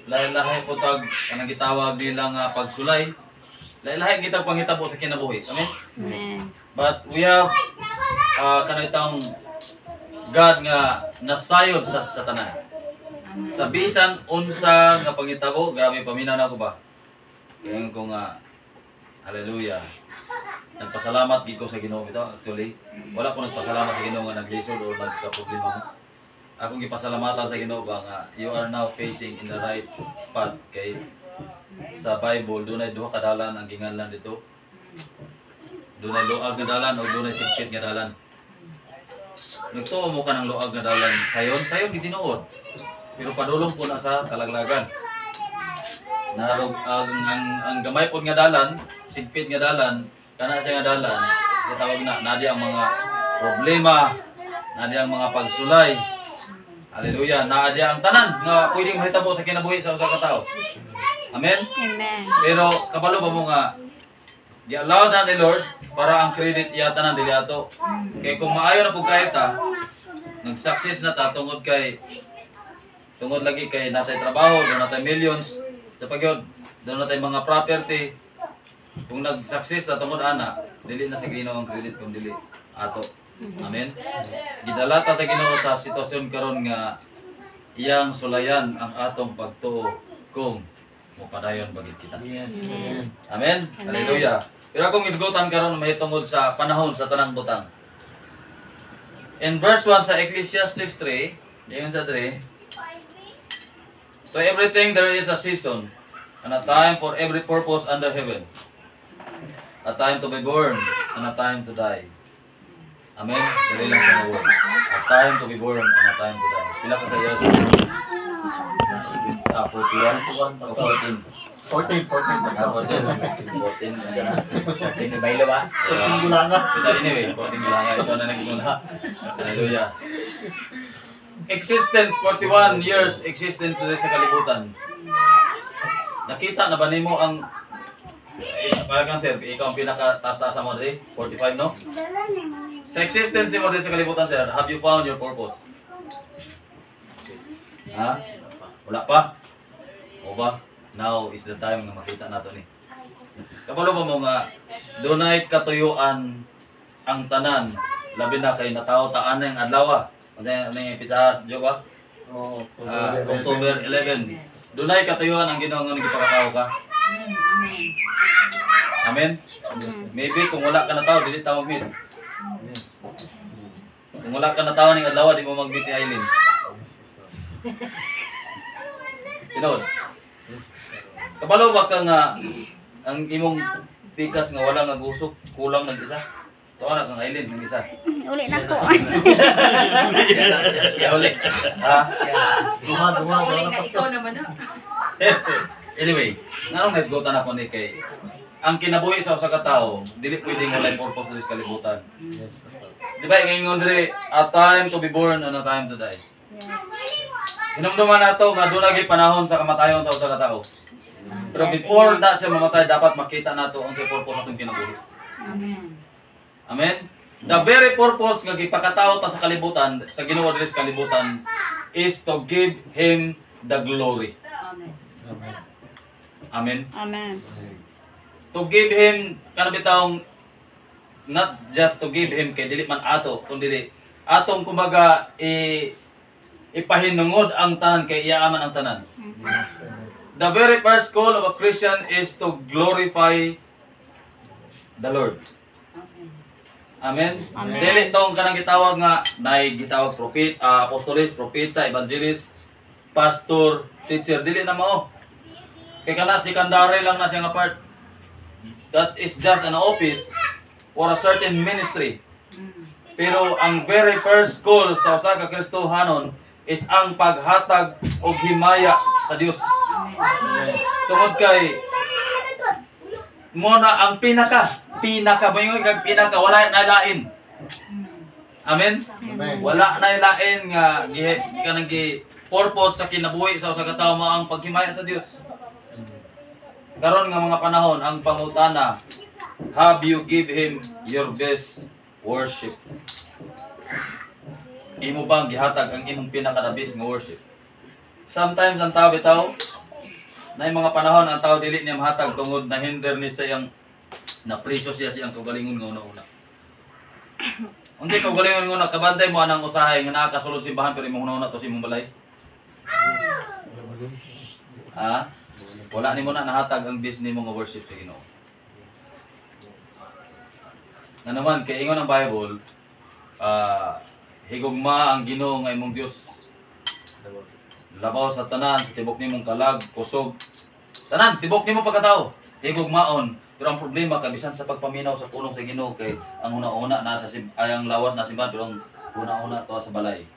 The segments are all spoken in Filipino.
lahi-lahi po tag kanang gitawag nilang pagsulay. Lahi-lahi kita panghitabo sa kinabuhi. Amen. Amen. But we have kanang itong God nga nasayod sa tanan. Sa bisan unsa nga panghitabo, grabe paminaw na ko ba. Kaya ko nga hallelujah. Nagpasalamat gid ko sa Ginoo bitaw. Actually, wala ko nagpasalamat sa Ginoo nga naglisod o nagka-problema mo. Akong gipasalamatan sa Ginoo ba nga you are now facing in the right path kay sa Bible dunay duha ka dalan ang ginganlan dito. Dunay luag nga dalan o dunay sigpit nga dalan. Nagtuo mo ka ng luag nga dalan sayon gid tinuod. Pero padulong po na sa kalaglagan. Narog ang gamay pod nga dalan, sigpit nga dalan, kana siya nga dalan, gitawag na nadi ang mga problema, nadi ang mga pagsulay. Hallelujah, nadi ang tanan nga pwedeng mahitabo sa kinabuhi sa usa ka tawo. Amen. Amen. Pero kabalo ba mo nga gi-allow na ni Lord para ang credit iya tanan dili ato. Kay kung maayo na pud kay ta, nag-success na ta tungod lagi kay natay trabaho, do natay millions sa pagyod, do natay mga property. Kung nag-success na tungod ana, dili na sa Ginoo ang credit kung dili ato. Amen. Gidala ta sa Ginoo sa sitwasyon karon nga iyang sulayan ang atong pagtuo kung mopadayon bagid kita. Yes. Amen. Hallelujah. Pero kung isgutan karon mahitungod sa panahon sa tanang butang. In verse 1 sa Ecclesiastes 3, diyon sa 3, to everything there is a season, and a time for every purpose under heaven. A time to be born, and a time to die. Amen? Dali lang sa word. A time to be born, and a time to die. Pila ka sa years? 41? 14. 14 ni Bailo ba? 14 gulanga. Kita ini we, 14 gulanga. Ito na nagmula. Hallelujah. Existence, 41 years existence dito sa kalibutan. Nakita na ba nimo ang parang sir, ikaw ang pinaka-taas-taas mo dito? 45, no? Sa existence nimo dito sa kalibutan, sir, have you found your purpose? Ha? Wala pa? O ba? Now is the time na makita nato ni. Kabalo ba mo nga dunay katuyuan ang tanan labi na kay natawo taan ng adlaw. Ano yung pitsahas diyo ba? October 11. Dunay katuyuan ang Ginoo nga nagipakatawo ka. Amen. Maybe kung wala ka na tao dili ta mag-meet. Kung wala ka na tao ning adlaw di mo mag-meet ni Aileen. Tinod. Kabalo ba ka nga ang imong pikas nga wala nga gusok, kulang ng isa? Tuwa na kang Aileen ng isa. Uli na ko. Siya uli. Ha? Duha. Ikaw naman na. Anyway, nanong naisgotan ako ni kay ang kinabuhi sa usa ka tawo, dili pwedeng walay purpose diri sa kalibutan. Di ba ingon diri, a time to be born and a time to die. Hinumduman nato nga dunay panahon sa kamatayon sa usa ka tawo. Pero before na siya mamatay, dapat makita nato ang purpose atong kinabuhi. Amen. Amen. The very purpose nga gipakatawo ta sa kalibutan, sa Ginoo diri sa kalibutan is to give him the glory. Amen. Amen. To give him kanabitawng not just to give him kay dili man ato kundi atong kumbaga ipahinungod ang tanan kay iyaaman ang tanan. The very first call of a Christian is to glorify the Lord. Amen. Amen. Dili tong kanang gitawag nga nay gitawag prophet, apostolis, propeta, evangelist, pastor, teacher, dili na mao. Kay kana secondary lang na siya nga part. That is just an office or a certain ministry. Pero ang very first call sa usa ka Kristohanon is ang paghatag og himaya sa Dios. Tungod kay mo na ang pinaka mayon kag pinaka wala na lain. Amen. Wala na lain nga kanang gi purpose sa kinabuhi sa usa ka tawo mao ang paghimaya sa Dios. Karon nga mga panahon ang pangutana, have you give him your best worship? Imo bang gihatag ang imong pinakadabis nga worship? Sometimes ang tao bitaw Na yung mga panahon ang tao dili niya mahatag tungod na hinder ni sayang na preso siya siyang kaugalingon nga una-una. Unsay kaugalingon nga una kabantay mo anang usahay nga nakakasulod simbahan pero imong una-una to si imong balay. Ha? Wala nimo na nahatag ang business nimo nga worship sa Ginoo. Nga naman kay ingon ang Bible, higugma ang Ginoo nga imong Dios. Labaw sa tanan, sa tibok nimong kalag, kusog. Tanan, tibok nimo pagkatao. Higugmaon. Pero ang problema kabisan sa pagpaminaw sa pulong sa Ginoo kay ang una-una nasa ang lawas na simbahan pero ang una-una to sa balay.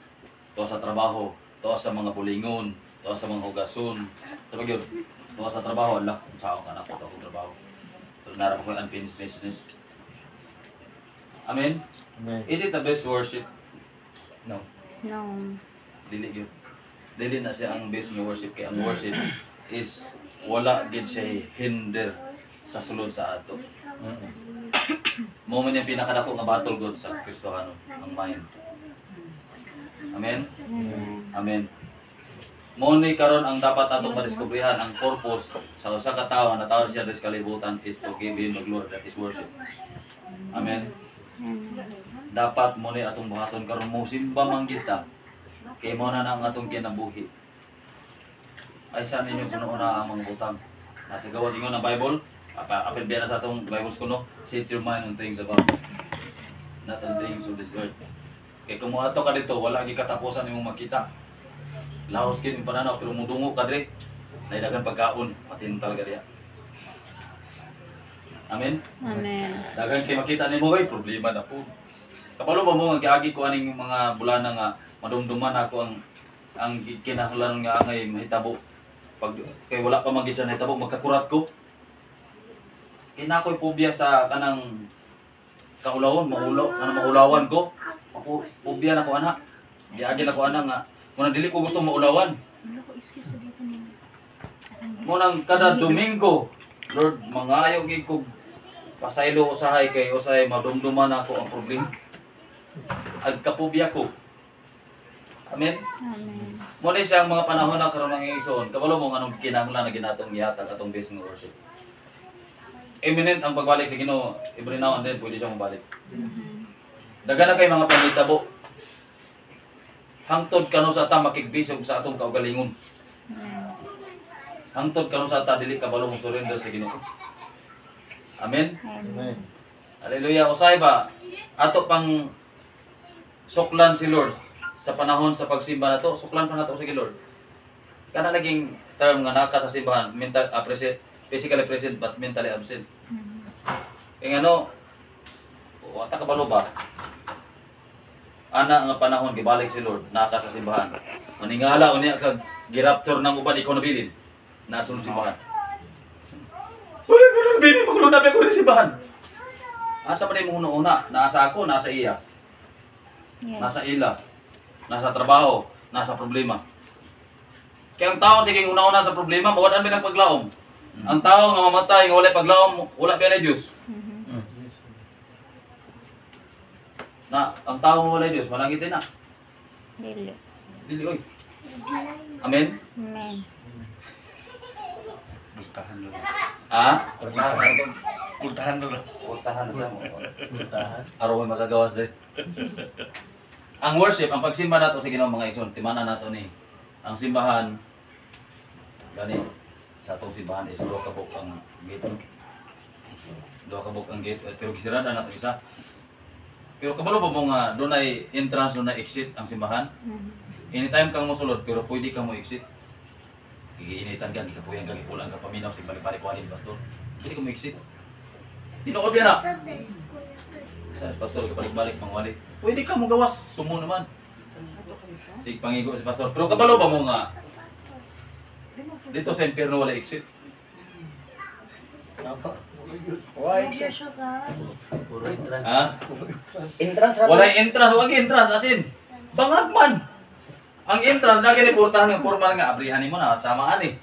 To sa trabaho, to sa mga bulingon, to sa mga hugason. Sa pagyud, to sa trabaho ala, sao ka na ko to trabaho. So narap ko ang unfinished business. Amen. Amen. Is it the best worship? No. No. Dili gyud. Dili na siya ang best nga worship kay ang worship is wala gid siya hinder sa sulod sa ato. Mo man yung pinakadako nga battle god sa Kristohano, ang mind. Amen. Amen. Mo ni karon ang dapat atong madiskubrihan ang purpose sa usa ka tawo na tawag siya sa kalibutan is to give him the glory, that is worship. Amen. Dapat mo ni atong buhaton karon mo simba man kita. Kay mo na ang atong kinabuhi. Ay sa ninyo puno na ang mga butang. Nasa gawa ingon ang Bible. Apil biya na sa atong Bible kuno, set your mind on things above, not on things of this earth. Kay kung ato ka dito, wala gi katapusan imong makita. Laos gid imong pananaw pero mudungo ka diri. Naidagan pagkaon, matintal ka diha. Amen. Amen. Dagan kay makita nimo kay problema na po. Kapalo ba mo nga giagi ko aning mga bulana nga madumduman ako ang kinahanglan nga angay mahitabo. Pag kay wala pa magid sa nahitabo magkakurat ko. Kaya na ako'y pobya sa kanang kaulawon, maulawan ko. Ako, pobya na ko anak. Diagin ako anak nga. Muna dili ko gusto maulawan. Munang kada Domingo, Lord, mangayo gid ko pasaylo usahay kay usahay madumduman ako ang problema. Agkapobya ko. Amen. Amen. Muna siyang mga panahon na karon mga igsoon. Kabalo mo anong kinahanglan na ginatong gihatag atong blessing worship. Imminent ang pagbalik sa Ginoo, every now and then pwede siyang mabalik. Daga na kay mga panghitabo. Hangtod kanu sa ta makigbisog sa atong kaugalingon. Hangtod kanu sa ta dili kabalo mo surrender sa Ginoo. Amen. Amen. Hallelujah. Usay ba ato pang suklan si Lord sa panahon sa pagsimba nato, suklan pa nato sa Lord. Kana naging term nga naka sa simbahan, mental physically present but mentally absent. Kaya ano, wata kabalo ba? Ana nga panahon gibalik si Lord naka sa simbahan. Maningala unya kag girapture ng uban ikaw nabilin. Nasunod simbahan. Uy, bilin mo kuno na ko sa simbahan. Asa man imong una, nasa ako, nasa iya. Yes. Nasa ila. Nasa trabaho, nasa problema. Kaya ang tao sige una-una sa problema, mawadan ba ng paglaom? Ang tao nga mamatay, nga wala paglaom, wala ba na Diyos? Na, ang tao nga wala Diyos, malangit din na. Dili. Dili, oy. Amen? Amen. Puntahan dulu. Ha? Puntahan dulu. Puntahan na sa mo. Puntahan. Araw may magagawas din. Ang worship, ang pagsimba nato sa Ginoo mga igsoon, timana nato ni. Ang simbahan, gani, sa atong simbahan is duha ka buk ang gate. Duha ka buk ang gate, pero gisirada nato isa. Pero kabalo ba mo nga doon ay entrance, doon ay exit ang simbahan? Anytime kang mosulod, pero pwede kang mo exit. Iinitan ka, gikapuyan ka, gipulang ka, paminaw, sigbalik-balik ko anin, pastor. Pwede kang mo exit. Tinood yan na. Pastor, balik-balik mangwali. Pwede ka mo gawas, sumo naman. Sige, pangigo si pastor. Pero kabalo ba mo nga? Dito sa impyerno wala exit. Apa? Puro entrance. Ha? Entrance Wala entrance, wag entrance asin. Bangag man. Ang entrance na kini portahan nga formal nga abrihan mo na samaan eh.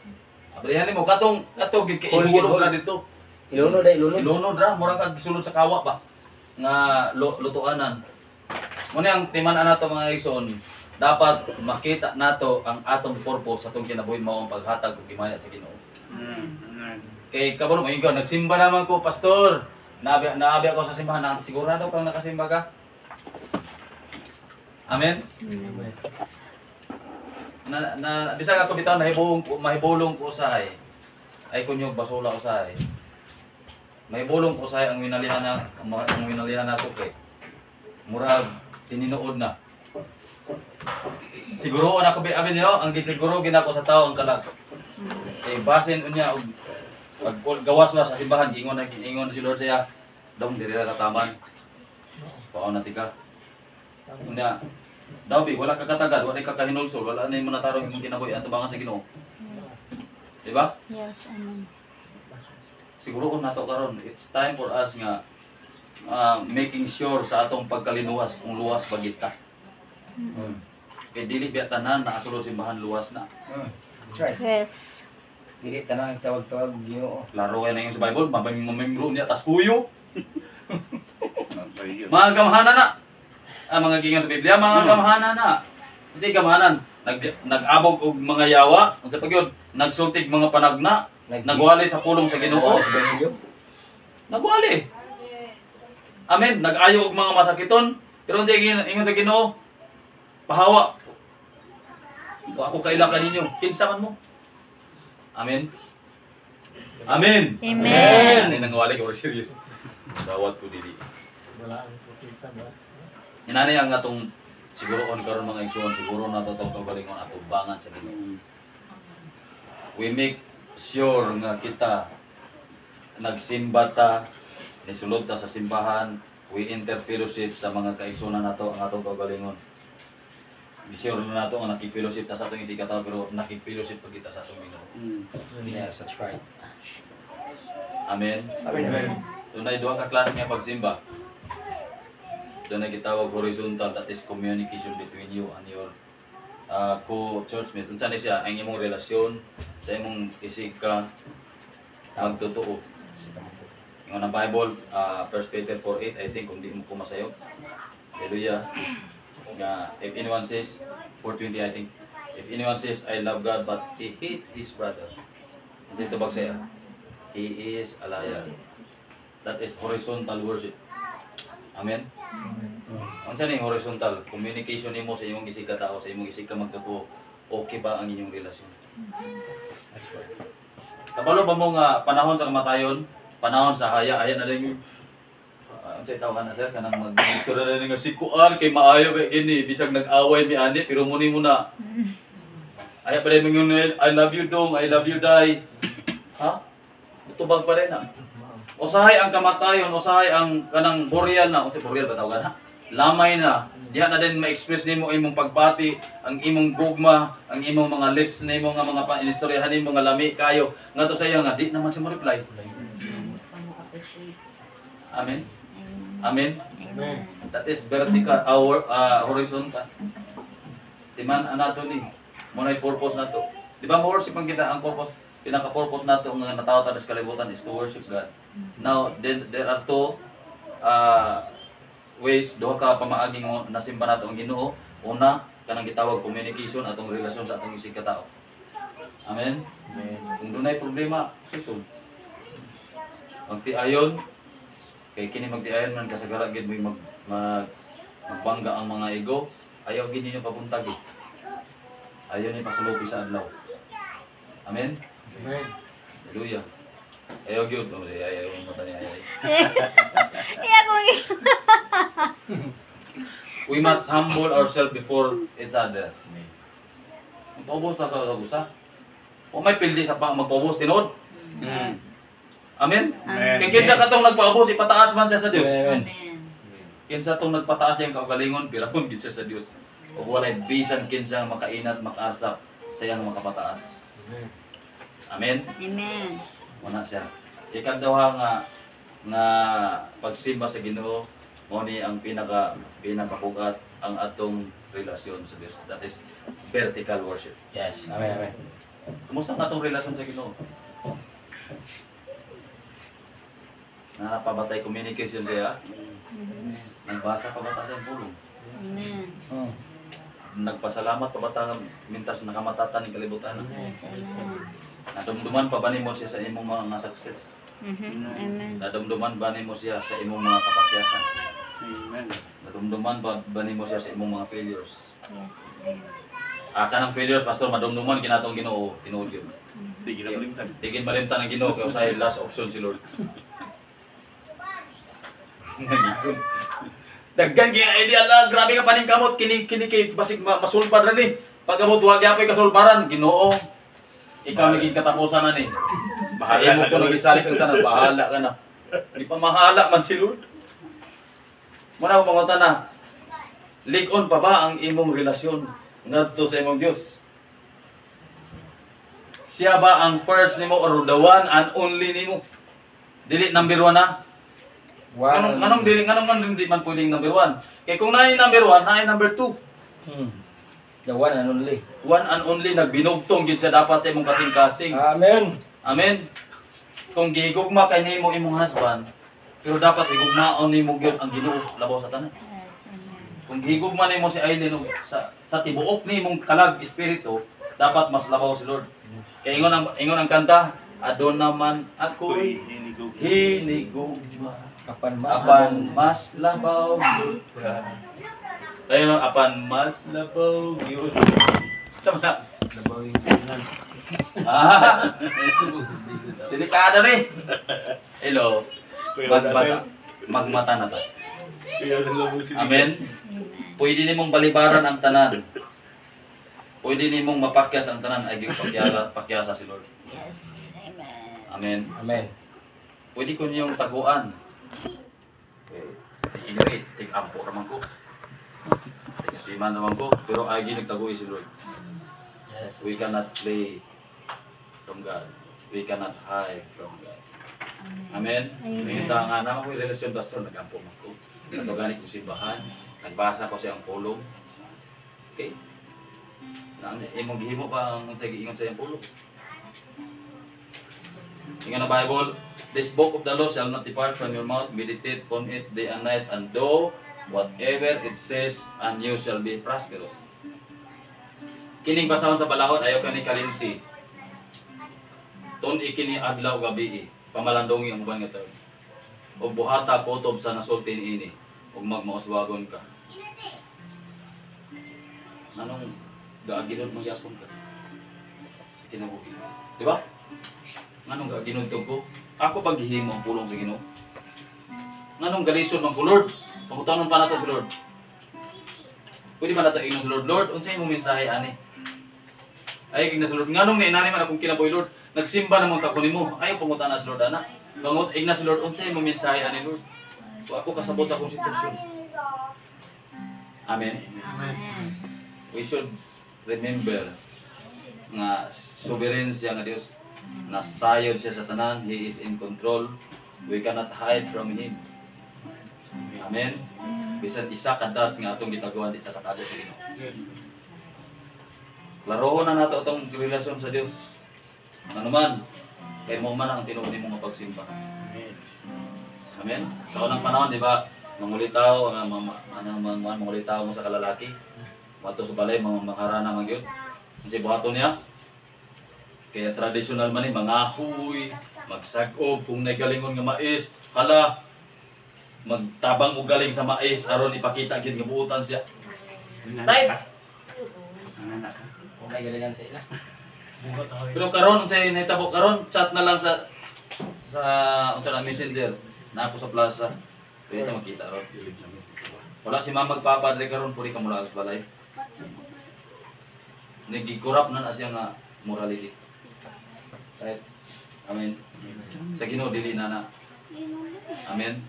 Abrihan mo katong gid kay ihulog na dito. Ilunod ay ilunod. Ilunod ra murag kag sulod sa kawa ba nga lutuanan. Mo ang timan-an nato mga igsoon. dapat makita nato ang atong purpose sa atong kinabuhi mao ang paghatag og himaya sa Ginoo. Kay kabalo mo ikaw nagsimba naman ko pastor. Naabi ako sa simbahan, sigurado kang nakasimba ka? Amen. Bisag ako bitaw mahibulong ko usahay. Ay kunyog basula usahay. Mahibulong ko usahay ang winalihan nato kay murag tininuod na. Siguro na ko abi niyo ang gisiguro ginako sa tao ang kalag. Kay basin unya og pag gawas na sa simbahan ingon si Lord siya dong diri ra kataman. Paon na tika. Unya daw bi wala ka katagal, wala ka kahinulsol, wala na imong natarong imong kinabuhi atubangan sa Ginoo. Di ba? Yes, amen. Siguro kung nato karon, it's time for us nga making sure sa atong pagkalinuwas kung luwas ba kita. Kay dili biya tanan naasulo simbahan luwas na. That's right. Yes. Dili tanang tawag-tawag Ginoo. Klaro kay na yung sa Bible, mamembro niya tas puyo. Mga gamhanan na. Mga gingan sa Biblia, mga gamhanan na. Kasi gamhanan, nag-abog og mga yawa, unsa pa gyud, nagsultig mga panagna, nagwali sa pulong sa Ginoo. Nagwali. Amen. Nag-ayo og mga masakiton, pero unsa ingon sa Ginoo? Pahawa. Ako kailan kaninyo, kinsa man mo. Amen. Amen. Amen. Ani nangwali ko serious. Dawat ko dili. Wala ang putita ba? Inani ang atong siguro on karon mga igsoon siguro nato tong kagalingon ato bangan sa Ginoo. We make sure nga kita nagsimba ta, nisulod ta sa simbahan, we interfellowship sa mga kaigsunan nato ang atong kagalingon. Sure na nato nga nakifellowship ta sa atong isikataw pero nakifellowship pa kita sa atong Ginoo. Yes, that's right. Amen. Amen. Dunay duha ka klase nga pagsimba. Doon na gitawag horizontal, that is communication between you and your co-churchmate. Unsa ni siya ang imong relasyon sa imong isig ka magtotoo. Ingon ang Bible, 1 Peter 4:8, I think kung di mo ko masayo. Hallelujah. Nga if anyone says 4:20 I think, if anyone says I love God but he hate his brother. Unsa ito bag saya? He is a liar. That is horizontal worship. Amen. Unsa ning horizontal? Communication nimo sa imong isig ka tao, sa imong isig ka magtuo. Okay ba ang inyong relasyon? That's right. Kabalo ba mo nga panahon sa kamatayon, panahon sa haya na lang yung unsay tawag na sir kanang mag-dictor na nga sikuan kay maayo kay kini bisag nag-away mi ani pero muni mo na. Ay pa rin mga I love you dong, I love you die. Ha? Tubag pa rin na. Usahay ang kamatayon, usahay ang kanang boreal na, unsay boreal ba tawagan ha? Lamay na. Diha na din ma-express nimo imong pagpati, ang imong gugma, ang imong mga lips nimo nga mga pa-inistoryahan nimo nga lami kayo. Ngadto sa iya nga di naman si mo reply. Amen. Amen. Amen. That is vertical horizontal. Timan anato ni mo nay purpose nato. Di ba mo worship man kita ang purpose pinaka-purpose nato nga natawag ta sa kalibutan is to worship God. Now, there are two ways, duha ka pamaaging nasimba nato ang Ginoo. Una, kanang gitawag communication atong relasyon sa atong isig ka tao. Amen. Kung dunay problema, sito. Magtiayon, kay kini magtiayon man kasagara gid mo magbangga ang mga ego, ayaw gid ninyo pabuntag. Ayaw ni pasulupi sa adlaw. Amen. Amen. Hallelujah. Ayaw gyud, ayaw mo tani ayaw. Iya ko. We must humble ourselves before each other. Magpaubos na sa usa. O may pildi sa magpaubos tinod. Amen. Amen. Kay kinsa katong nagpaubos ipataas man siya sa Dios. Amen. Kinsa tong nagpataas siyang kaugalingon pirahon gid siya sa Dios. O walay bisan kinsa makainat makaasap sa iyang makapataas. Amen. Amen. Muna siya. Ikadawa nga pagsimba sa Ginoo mo ni ang pinakapugat ang atong relasyon sa Dios. That is vertical worship. Yes. Amen. Amen. Kumusta ang atong relasyon sa Ginoo? Napabatay communication siya. Nagbasa pa ba ta sa pulong? Amen. nagpasalamat pa ba ta mintas nakamatatan ni kalibutan? Yes, amen. Nadumduman pa ba nimo siya sa imong mga success? Amen. Nadumduman ba nimo siya sa imong mga kapakyasan? Amen. Nadumduman ba nimo siya sa imong mga failures? Yes, amen. Kanang failures, pastor, madumduman kinatong Ginoo, tinuod yun. Di ginalimtan. Tigin malimtan ang Ginoo kay usahay last option si Lord. Daggan kay idea la, grabe ka paning kamot kini kay basig masulbad ra ni. Pagkamot wa gyapon kasulbaran, Ginoo. Ikaw naging katapusan na ni. Bahala mo ko nagisalik ang tanan, bahala ka na. Di pa mahala man si Lord. Muna ko pangutan na. Lig-on pa ba ang imong relasyon ngadto sa imong Dios? Siya ba ang first nimo or the one and only nimo? Dili number 1 na. Nganong dili nganong man hindi man pwedeng number 1. Kay kung naay number 1, naay number 2. The one and only. One and only nagbinugtong gid siya dapat sa imong kasing-kasing. Amen. Amen. Kung gigugma kay nimo imong husband, pero dapat igugmaon nimo gyud ang Ginoo labaw sa tanan. Yes, amen. Kung gigugma nimo si Aileen sa tibuok nimong kalag espiritu, dapat mas labaw si Lord. Kaya ingon ang kanta, adon naman ako'y hinigugma. Kapan mas Apan mas labaw gyud ka. Ayun apan mas labaw gyud. Sama. labaw yung tingnan. Delikado ni. Hello. Magmata na ta. Amen. Pwede nimong balibaran ang tanan. Pwede nimong mapakyas ang tanan ay pakyasa si Lord. Yes, amen. Amen. Amen. Pwede ko niyong taguan. Anyway, tig-ampo naman ko. Tig-timan naman ko. Pero ay ginagtaguin si Lord. Yes. We cannot play from God. We cannot hide from God. Amen. Amen. Kita nga naman ko yung relasyon, pastor, nag-ampo man ko. Natugani kong simbahan. Nagbasa ko siyang pulong. Okay? Imong gihimo pa ang sa giingon sa iyang pulong. Ingon ang Bible, this book of the law shall not depart from your mouth, meditate on it day and night, and do whatever it says, and you shall be prosperous. Kining basahon sa balahon, ayaw ka ni kalinti. Tun ikini adlaw gabi, pamalandong yung uban nga taon. O buhata kutob sa nasultin ini, o magmauswagon ka. Anong gaaginod magyapon ka? Kinabuhi. Di ba? Nganong gaginod ko? Ako pag gihimo ang pulong sa Ginoo. Nganong galison man ko, Lord? Pangutanon pa nato si Lord. Pwede ba nato ingnon si Lord? Lord, unsay imong mensahe ani? Ay kig na si Lord. Nganong nainani man akong kinabuhi, Lord? Nagsimba namon ka kunimo. Ayaw pangutan na si Lord ana. Bangot igna si Lord, unsay imong mensahe ani, Lord? So ako kasabot sa akong sitwasyon. Amen. Amen. We should remember nga sovereign siya nga Dios. Nasayod siya sa tanan, He is in control. We cannot hide from Him. Amen. Bisan isa kadat nga atong gitaguan di takatago sa Ginoo. Larohon na nato atong relasyon sa Dios. Ano man, kay mo man ang tinuod nimo nga pagsimba. Amen. Sa unang panahon, di ba, mangulitaw, mangulitaw mo sa kalalaki. Mato sa balay, mangharana man yun. Kasi buhaton niya. Kaya traditional man mangahoy, magsag-ob, kung nagalingon nga mais, hala, magtabang og galing sa mais, aron ipakita gid nga buutan siya. Type! Okay, galingan sa ila. Pero karon unsay nahitabo karon, chat na lang sa unsa na messenger na ako sa plaza. Pwede ta makita ron. Wala si mama magpapadre karon puri ka mula sa balay. Nagigurap na siya nga morality. Right? Amen. Sa Ginoo dili na na. Amen.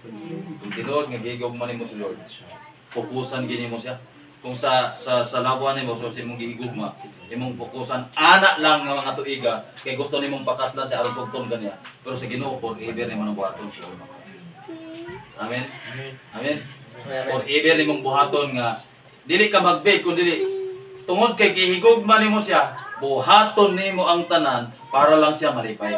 Kung tinuod nga gigog man nimo si Lord. Fokusan gini mo siya. Kung sa labuan nimo so imong gihigugma, imong fokusan ana lang nga mga tuiga kay gusto nimong pakaslan sa aron sugton kaniya. Pero sa Ginoo forever nimo nang buhaton siya. Amen. Amen. Forever nimong buhaton nga dili ka magbeg kun dili tungod kay gihigugma nimo siya, buhaton nimo ang tanan para lang siya malipay.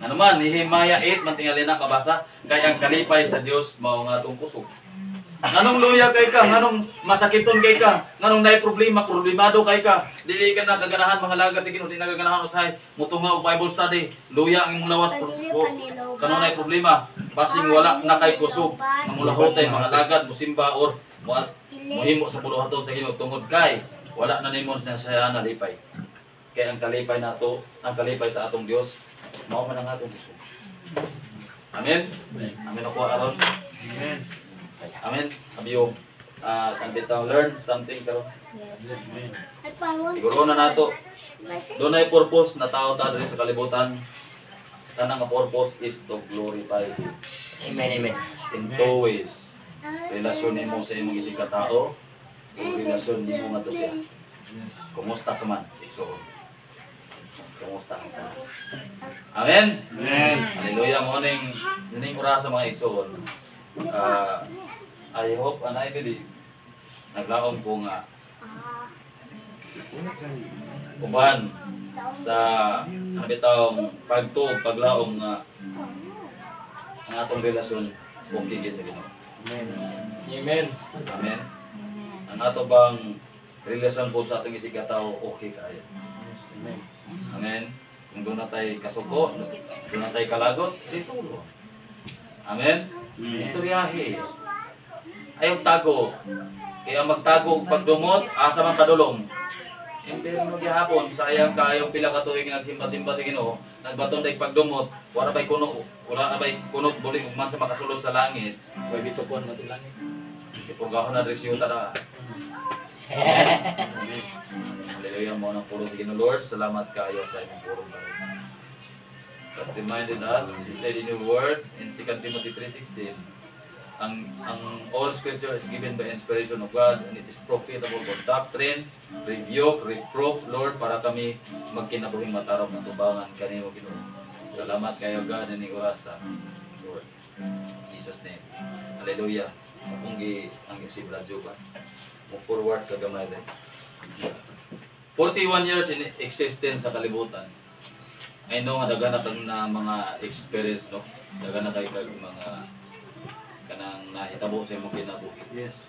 Ano man, Nehemiah 8, mantingali na kabasa, kay ang kalipay sa Dios mao nga atong kusog. Nganong luya kay ka, nganong masakiton kay ka, nganong naay problema, problemado kay ka. Dili ka na kaganahan mga lagar sa Ginoo, di na kaganahan usahay. Mutunga og Bible study, luya ang imong lawas kanon naay problema. Basing wala na kay kusog, ang mulahotay mga lagad musimba or muhimo sa buluhaton sa Ginoo tungod kay wala na nimo sa nalipay. Kaya ang kalipay nato, ang kalipay sa atong Dios, mao man ang atong Dios. Amen. Amen ako aron. Amen. Amen. Abiyo, kan bitaw learn something karon. Yes, amen. Siguro na nato. Doon ay purpose na tao ta diri sa kalibutan. Tanang nga purpose is to glorify Him. Amen, amen. In two ways. Relasyon nimo sa imong isig ka tao, o relasyon nimo nga to siya. Kumusta ka man? Igsoon. Kumusta ka man? Amen. Amen. Hallelujah. Morning. Dining oras sa mga igsoon. I hope and I believe naglaom ko nga uban sa habitawng paglaom nga ang atong relasyon kung kigit sa Ginoo. Amen. Amen. Ang ato bang relasyon po sa atong isig katao okay kayo. Amen. Kung doon na tayo kasuko, doon na tayo kalagot, situlo. Amen. Istoryahe. Ayaw tago. Kaya magtago og pagdumot, asa man padulong. Impirno gihapon, sayang kaayo pila ka tuig nagsimba-simba sa Ginoo, nagbaton day pagdumot, wala bay kuno, wala na bay kuno buli ug man sa makasulod sa langit. May bitupon mo ito langit. Ipugahon na resulta na. Hallelujah mo ng puro sa Ginoo Lord, salamat kayo sa imong purong bawat. God reminded us, He said in your word in 2 Timothy 3:16, ang all scripture is given by inspiration of God and it is profitable for doctrine, rebuke, reproof, Lord, para kami magkinabuhing matarong ng tubangan kanimo Ginoo. Salamat kayo God and oras sa Lord. In Jesus name. Hallelujah. Akong ang si Bradjo ba? Move forward kagamay din. 41 years in existence sa kalibutan. I know nga daga na kag na mga experience no. Daga na kay kag mga kanang nahitabo sa imong kinabuhi. Yes.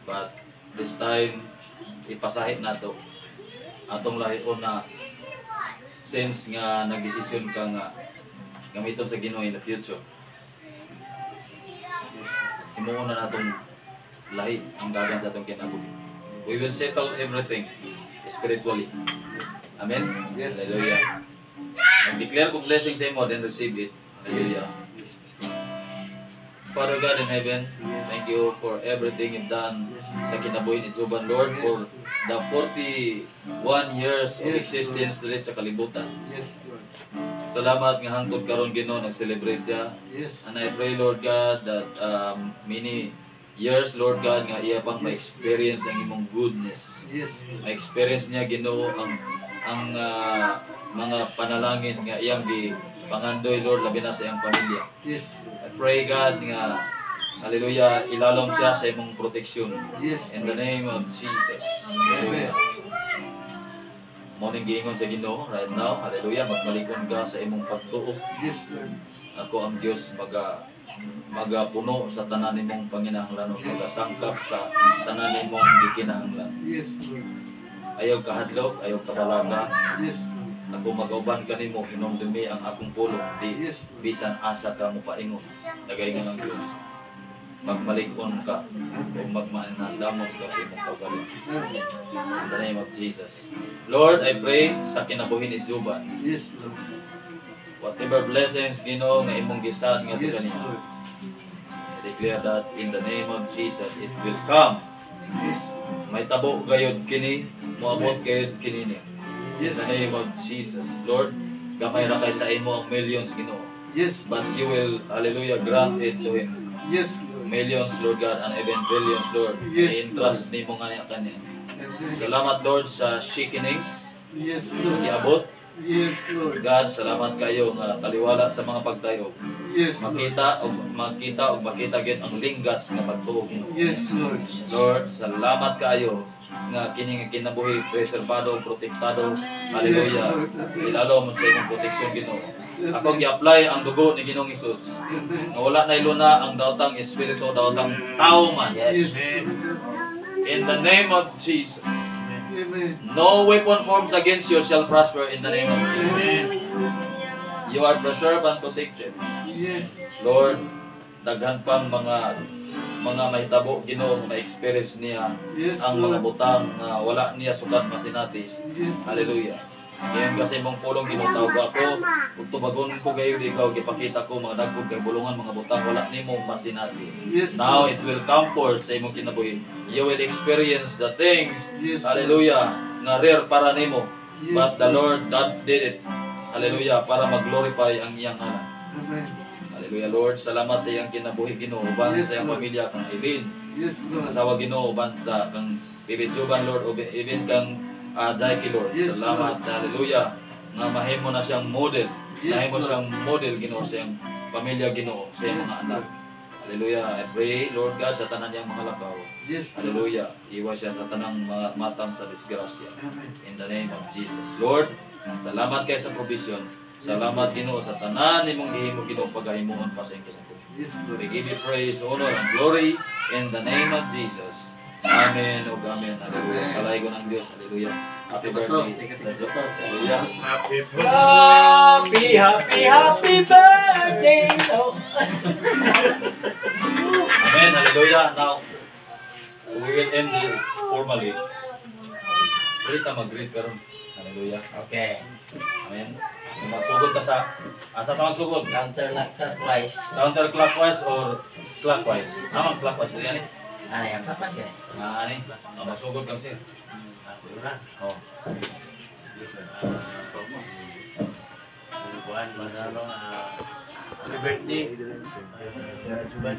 But this time ipasahit nato atong lahion na since nga nagdesisyon ka nga gamiton sa Ginoo in the future. Himuon na natong lahi ang dagan sa atong kinabuhi. We will settle everything spiritually. Amen. Yes. Hallelujah. Mag-declare kong blessing sa imo, then receive it. Hallelujah. Father God in heaven, thank you for everything you've done sa kinabuhi ni Juban, Lord, for the 41 years of existence diri sa kalibutan. Yes, Lord. Salamat nga hangtod karon Ginoo nag-celebrate siya. Yes. And I pray, Lord God, that many years, Lord God, nga iya pang ma-experience ang imong goodness. Yes. Ma-experience niya Ginoo ang mga panalangin nga iyang di pangandoy, Lord, labi na sa iyang pamilya. Yes. I pray, God, nga hallelujah, ilalom siya sa imong proteksyon. Yes. In the name of Jesus. Hallelujah. Morning giingon sa Ginoo right now. Hallelujah. Magmalikon ka sa imong pagtuo. Yes, Lord. Ako ang Dios magapuno sa tanan nimong panginahanglan ug magasangkap sa tanan nimong gikinahanglan. Yes, Lord. Ayaw kahadlok, ayaw kabalaga. Yes, Lord. Ako mag-uban kanimo hinumdumi ang akong pulong di Yes, Lord. bisan asa ka mo paingon. Nagaingon ang Dios. Magmalikon ka o magmanandamon ka sa imong kaugalingon. In the name of Jesus. Lord, I pray sa kinabuhi ni Juban. Yes, Lord. Whatever blessings Ginoo nga imong gisad nga Yes, kanina. Lord. I declare that in the name of Jesus it will come. Yes. May tabo gayud kini, moabot gayud kini ni. In Yes. the name of Jesus. Lord, gamay ra kay sa imo ang millions Ginoo. Yes. But you will, hallelujah, grant it to him. Yes, Lord. Millions, Lord God, and even billions, Lord. Yes, I-entrust ni mo nga niya kanya. Salamat, Lord, sa shakening. Yes, Lord. Iabot. Yes, Lord. God, salamat kayo nga taliwala sa mga pagtayo. Yes, Lord. Makita o makita gid ang linggas nga pagtuo. Yes, Lord. Lord, salamat kayo nga kini nga kinabuhi preservado, protektado. Hallelujah. Ilalo mo sa imong proteksyon Ginoo. Akong gi-apply ang dugo ni Ginoong Hesus. Nga wala na iluna ang daotang espiritu, daotang tao man. Yes. In the name of Jesus. Amen. No weapon formed against you shall prosper in the name of Jesus. You are preserved and protected. Yes. Lord, daghan pang mga mahitabo Ginoo nga experience niya Yes, ang mga Lord. butang nga wala niya sukat masinatis. Yes. Hallelujah. Ngayon kasi mong pulong ginutaw ako, ug tubagon ko gayo di ikaw gipakita ko mga dagkog kay bulungan mga butang wala nimo masinati. Yes, Now Lord. it will come forth sa imong kinabuhi. You will experience the things, Yes, hallelujah, nga rare para nimo. Yes, But the Lord. Lord God did it. Hallelujah, para mag-glorify ang iyang ngalan. Amen. Hallelujah, Lord. Salamat sa iyang kinabuhi Ginoo, uban Yes, sa iyang Lord. pamilya kang Eileen. Yes, Lord. Asawa Ginoo, uban sa kang Bibidjuban Lord, even kang Jaiki Lord. Yes, Salamat, hallelujah. Nga mahimo na siyang model. Yes, Mahimo Lord. siyang model Ginoo sa iyang pamilya Ginoo, sa iyang mga anak. Hallelujah. I pray, Lord God, sa tanan niyang mga lakaw. Yes, Lord. Hallelujah. Iwas siya sa tanang mga matang sa disgrasya. Amen. In the name of Jesus. Lord, salamat kay sa provision. Salamat Ginoo sa tanan nimong gihimo Ginoo pagahimuon pa sa iyong kinabuhi. Yes, Lord. We give you praise, honor, and glory in the name of Jesus. Amen o amen. Hallelujah. Palay ko ng Diyos. Hallelujah. Happy birthday. Hallelujah. Happy, happy birthday! Oh. Amen. Hallelujah. Now, we will end it formally. Pwede ta mag-greet karon. Hallelujah. Okay. Amen. Magsugod ta sa asa ta magsugod? Counterclockwise. Counterclockwise or clockwise? Amang clockwise yan eh. Ano yan? Clockwise yan. Ani, magsugod kang sir. Ako na. Oh. Buwan, manalo. Happy birthday. Sir Juban.